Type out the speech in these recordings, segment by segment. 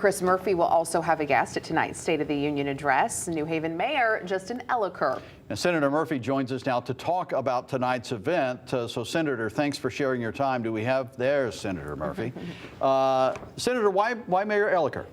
Chris Murphy will also have a guest at tonight's State of the Union address, New Haven Mayor Justin Elicker. And Senator Murphy joins us now to talk about tonight's event. So, Senator, thanks for sharing your time. Do we have there's Senator Murphy? Senator, why Mayor Elicker?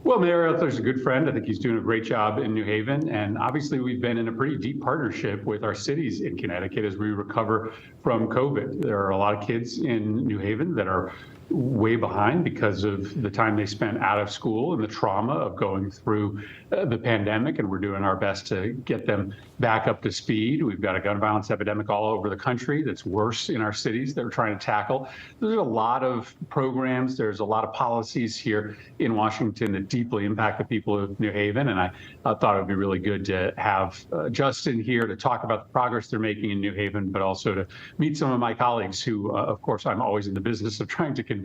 Well, Mayor Elicker's a good friend. I think he's doing a great job in New Haven. And obviously, we've been in a pretty deep partnership with our cities in Connecticut as we recover from COVID. There are a lot of kids in New Haven that are way behind because of the time they spent out of school and the trauma of going through the pandemic, and we're doing our best to get them back up to speed. We've got a gun violence epidemic all over the country that's worse in our cities that we're trying to tackle. There's a lot of programs, there's a lot of policies here in Washington that deeply impact the people of New Haven, and I thought it would be really good to have Justin here to talk about the progress they're making in New Haven, but also to meet some of my colleagues who, of course, I'm always in the business of trying to convince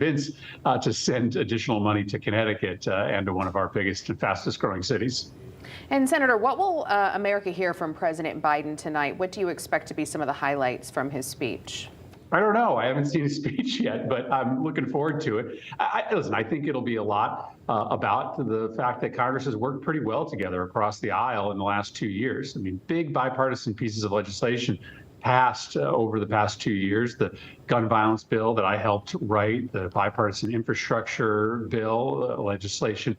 to send additional money to Connecticut and to one of our biggest and fastest growing cities. And Senator, what will America hear from President Biden tonight? What do you expect to be some of the highlights from his speech? I don't know. I haven't seen his speech yet, but I'm looking forward to it. Listen, I think it'll be a lot about the fact that Congress has worked pretty well together across the aisle in the last 2 years. I mean, big bipartisan pieces of legislation passed over the past 2 years. The gun violence bill that I helped write, the bipartisan infrastructure bill, legislation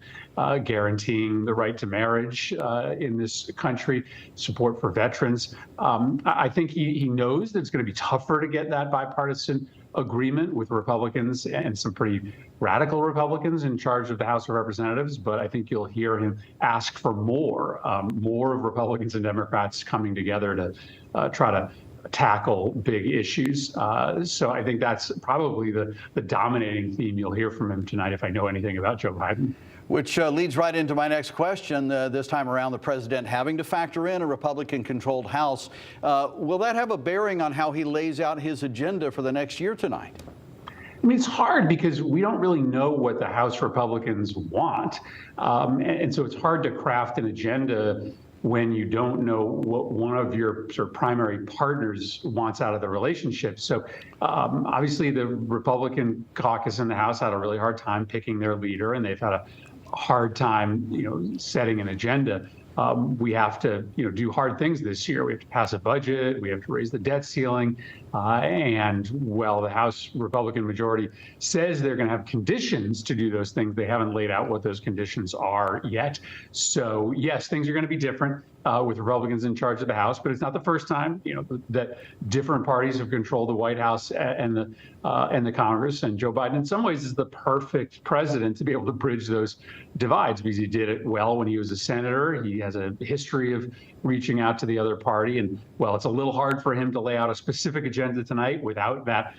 guaranteeing the right to marriage in this country, support for veterans. I think he knows that it's going to be tougher to get that bipartisan agreement with Republicans and some pretty radical Republicans in charge of the House of Representatives, but I think you'll hear him ask for more of Republicans and Democrats coming together to try to tackle big issues. So I think that's probably the dominating theme you'll hear from him tonight, if I know anything about Joe Biden. Which leads right into my next question. This time around, the president having to factor in a Republican-controlled House. Will that have a bearing on how he lays out his agenda for the next year tonight? I mean, it's hard because we don't really know what the House Republicans want. And so it's hard to craft an agenda when you don't know what one of your sort of primary partners wants out of the relationship. So obviously the Republican caucus in the House had a really hard time picking their leader, and they've had a hard time, setting an agenda. We have to, do hard things this year. We have to pass a budget. We have to raise the debt ceiling. And while the House Republican majority says they're going to have conditions to do those things, they haven't laid out what those conditions are yet. So yes, things are going to be different with Republicans in charge of the House, but it's not the first time, that different parties have controlled the White House and the Congress. And Joe Biden, in some ways, is the perfect president to be able to bridge those divides because he did it well when he was a senator. He has a history of reaching out to the other party. And well, it's a little hard for him to lay out a specific agenda tonight without that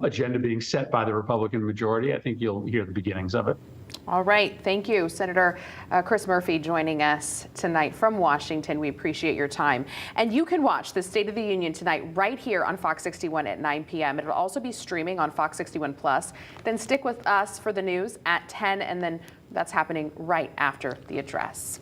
agenda being set by the Republican majority. I think you'll hear the beginnings of it. All right. Thank you, Senator Chris Murphy, joining us tonight from Washington. We appreciate your time. And you can watch the State of the Union tonight right here on Fox 61 at 9 p.m. It'll also be streaming on Fox 61 Plus. Then stick with us for the news at 10, and then that's happening right after the address.